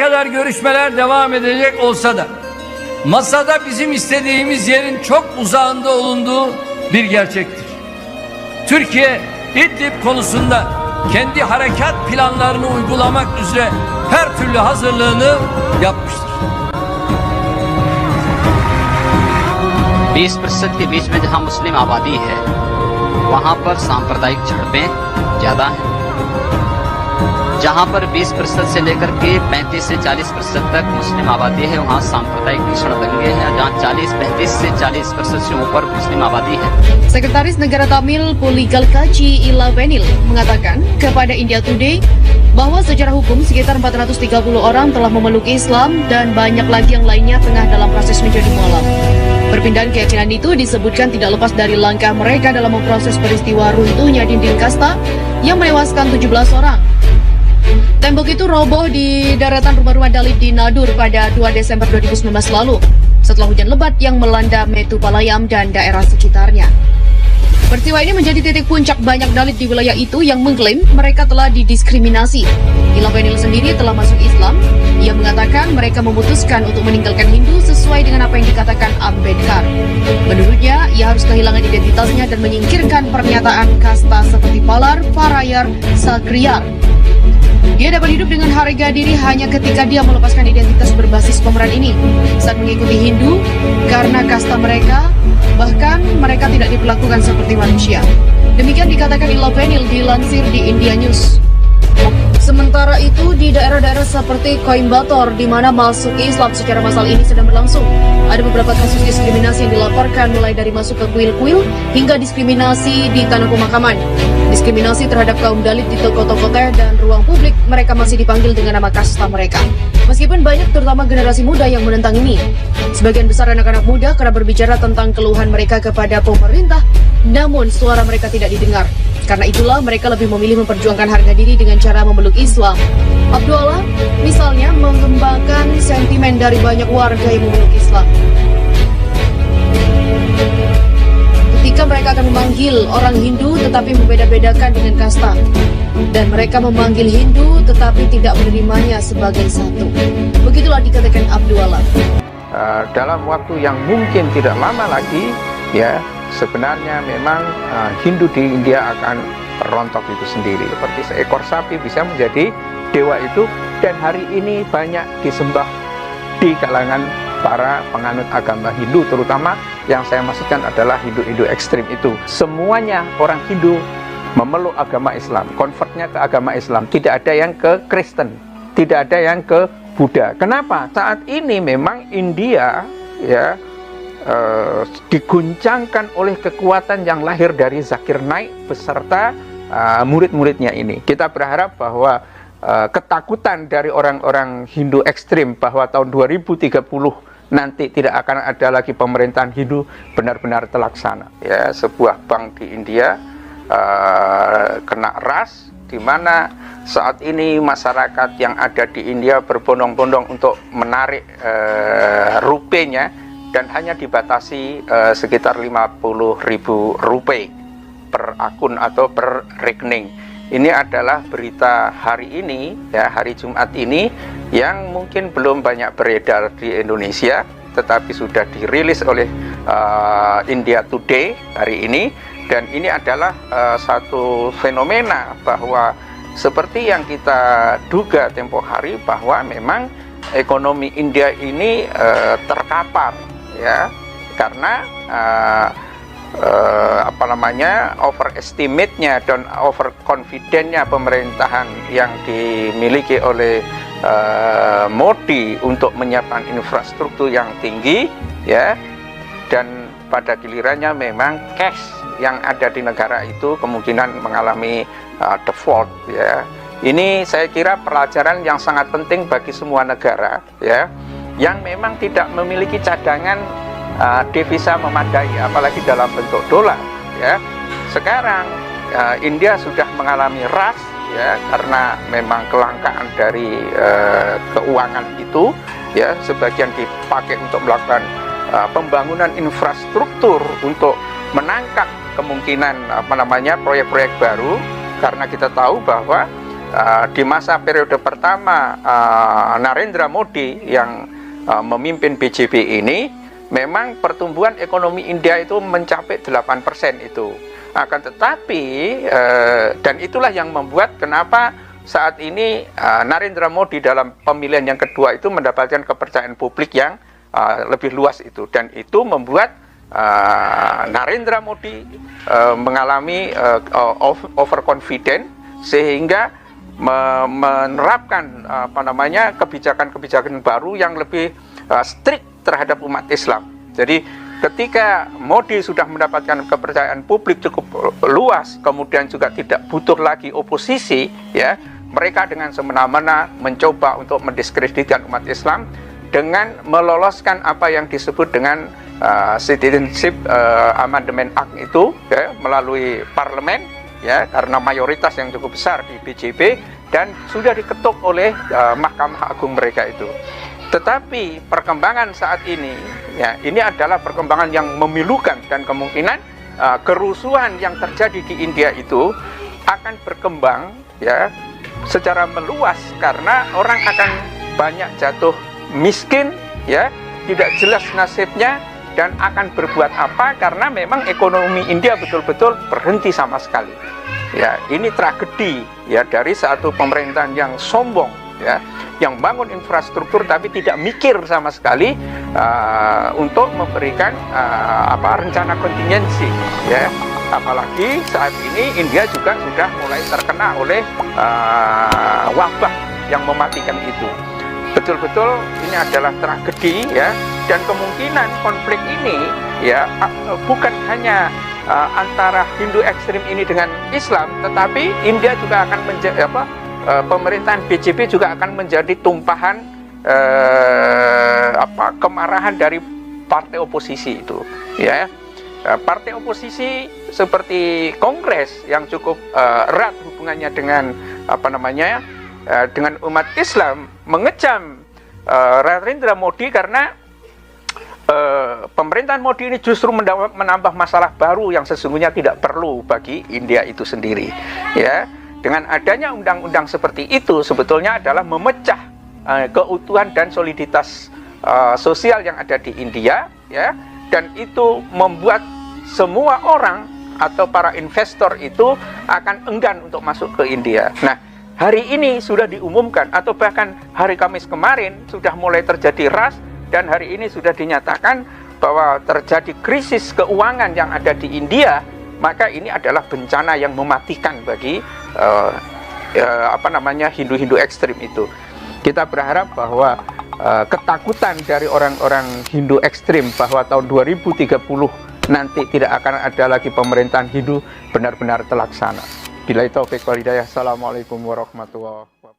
kadar görüşmeler devam edecek olsa da masada bizim istediğimiz yerin çok uzağında olunduğu bir gerçektir. Türkiye İdlib konusunda kendi harekat planlarını uygulamak üzere her türlü hazırlığını yapmıştır. 20% के बीच में जहां मुस्लिम आबादी है वहां पर सांप्रदायिक झड़पें ज्यादा हैं। जहां पर 20% से लेकर के 35 से 40% तक मुस्लिम आबादी है वहां सांप्रदायिक भीषण दंगे हैं। जहां 35 से 40% से ऊपर मुस्लिम आबादी है। Sekretaris Negara Tamil Puligal Kaci Ilavenil mengatakan kepada India Today bahwa secara hukum sekitar 430 orang telah memeluk Islam dan banyak lagi yang lainnya tengah dalam proses menjadi mualaf. Perpindahan keyakinan itu disebutkan tidak lepas dari langkah mereka dalam memproses peristiwa runtuhnya dinding kasta yang menewaskan 17 orang. Tembok itu roboh di deretan rumah-rumah Dalit di Nadur pada 2 Desember 2019 lalu setelah hujan lebat yang melanda Metupalayam dan daerah sekitarnya. Peristiwa ini menjadi titik puncak banyak Dalit di wilayah itu yang mengklaim mereka telah didiskriminasi. Ilavenil sendiri telah masuk Islam. Ia mengatakan mereka memutuskan untuk meninggalkan Hindu sesuai dengan apa yang dikatakan Ambedkar. Menurutnya, ia harus kehilangan identitasnya dan menyingkirkan pernyataan kasta seperti Palar, Parayar, Sagriyar. Dia dapat hidup dengan harga diri hanya ketika dia melepaskan identitas berbasis pemeran ini saat mengikuti Hindu karena kasta mereka, bahkan mereka tidak diperlakukan seperti manusia. Demikian dikatakan Ilavenil dilansir di India News. Sementara itu, di daerah-daerah seperti Coimbatore, di mana masuk Islam secara massal ini sedang berlangsung, ada beberapa kasus diskriminasi yang dilaporkan mulai dari masuk ke kuil-kuil hingga diskriminasi di tanah pemakaman. Diskriminasi terhadap kaum Dalit di toko-toko teh dan ruang publik, mereka masih dipanggil dengan nama kasta mereka. Meskipun banyak terutama generasi muda yang menentang ini, sebagian besar anak-anak muda kerap berbicara tentang keluhan mereka kepada pemerintah, namun suara mereka tidak didengar. Karena itulah mereka lebih memilih memperjuangkan harga diri dengan cara memeluk Islam. Abdullah, misalnya, mengembangkan sentimen dari banyak warga yang memeluk Islam. Ketika mereka akan memanggil orang Hindu tetapi membeda-bedakan dengan kasta. Dan mereka memanggil Hindu tetapi tidak menerimanya sebagai satu. Begitulah dikatakan Abdullah. Dalam waktu yang mungkin tidak lama lagi, ya, sebenarnya memang Hindu di India akan rontok itu sendiri. Seperti seekor sapi bisa menjadi dewa itu, dan hari ini banyak disembah di kalangan para penganut agama Hindu, terutama yang saya maksudkan adalah Hindu-Hindu ekstrim itu. Semuanya orang Hindu memeluk agama Islam, konvertnya ke agama Islam. Tidak ada yang ke Kristen, tidak ada yang ke Buddha. Kenapa? Saat ini memang India, ya, diguncangkan oleh kekuatan yang lahir dari Zakir Naik beserta murid-muridnya ini. Kita berharap bahwa ketakutan dari orang-orang Hindu ekstrim bahwa tahun 2030 nanti tidak akan ada lagi pemerintahan Hindu benar-benar terlaksana. Ya, sebuah bank di India kena ras, di mana saat ini masyarakat yang ada di India berbondong-bondong untuk menarik rupenya, dan hanya dibatasi sekitar 50.000 rupiah per akun atau per rekening. Ini adalah berita hari ini, ya, hari Jumat ini, yang mungkin belum banyak beredar di Indonesia, tetapi sudah dirilis oleh India Today hari ini. Dan ini adalah satu fenomena bahwa seperti yang kita duga tempo hari, bahwa memang ekonomi India ini terkapar, ya, karena overestimate-nya dan overconfident-nya pemerintahan yang dimiliki oleh Modi untuk menyiapkan infrastruktur yang tinggi, ya, dan pada gilirannya memang cash yang ada di negara itu kemungkinan mengalami default, ya. Ini saya kira pelajaran yang sangat penting bagi semua negara, ya, yang memang tidak memiliki cadangan devisa memadai, apalagi dalam bentuk dolar, ya. Sekarang India sudah mengalami ras, ya, karena memang kelangkaan dari keuangan itu, ya, sebagian dipakai untuk melakukan pembangunan infrastruktur untuk menangkap kemungkinan proyek-proyek baru, karena kita tahu bahwa di masa periode pertama Narendra Modi yang memimpin BJP ini, memang pertumbuhan ekonomi India itu mencapai 8% itu. Akan tetapi, dan itulah yang membuat kenapa saat ini Narendra Modi dalam pemilihan yang kedua itu mendapatkan kepercayaan publik yang lebih luas itu. Dan itu membuat Narendra Modi mengalami overconfident, sehingga menerapkan kebijakan-kebijakan baru yang lebih strict terhadap umat Islam. Jadi ketika Modi sudah mendapatkan kepercayaan publik cukup luas, kemudian juga tidak butuh lagi oposisi, ya, mereka dengan semena-mena mencoba untuk mendiskreditkan umat Islam dengan meloloskan apa yang disebut dengan Citizenship Amendment Act itu, ya, melalui parlemen, ya, karena mayoritas yang cukup besar di BJP, dan sudah diketuk oleh Mahkamah Agung mereka itu. Tetapi perkembangan saat ini, ya, ini adalah perkembangan yang memilukan, dan kemungkinan kerusuhan yang terjadi di India itu akan berkembang, ya, secara meluas, karena orang akan banyak jatuh miskin, ya, tidak jelas nasibnya, dan akan berbuat apa karena memang ekonomi India betul-betul berhenti sama sekali. Ya, ini tragedi, ya, dari satu pemerintahan yang sombong, ya, yang bangun infrastruktur tapi tidak mikir sama sekali untuk memberikan rencana kontingensi, ya. Apalagi saat ini India juga sudah mulai terkena oleh wabah yang mematikan itu. Betul-betul ini adalah tragedi, ya, dan kemungkinan konflik ini, ya, bukan hanya antara Hindu ekstrim ini dengan Islam, tetapi India juga akan menjadi pemerintahan BJP juga akan menjadi tumpahan kemarahan dari partai oposisi itu, ya. Partai oposisi seperti Kongres yang cukup erat hubungannya dengan dengan umat Islam mengecam Narendra Modi karena pemerintahan Modi ini justru menambah masalah baru yang sesungguhnya tidak perlu bagi India itu sendiri, ya. Dengan adanya undang-undang seperti itu sebetulnya adalah memecah keutuhan dan soliditas sosial yang ada di India, ya, dan itu membuat semua orang atau para investor itu akan enggan untuk masuk ke India. Nah, hari ini sudah diumumkan, atau bahkan hari Kamis kemarin sudah mulai terjadi ras, dan hari ini sudah dinyatakan bahwa terjadi krisis keuangan yang ada di India. Maka ini adalah bencana yang mematikan bagi Hindu-Hindu ekstrim itu. Kita berharap bahwa ketakutan dari orang-orang Hindu ekstrim bahwa tahun 2030 nanti tidak akan ada lagi pemerintahan Hindu benar-benar terlaksana. Billahi taufiq wal hidayah. Assalamualaikum warahmatullahi wabarakatuh.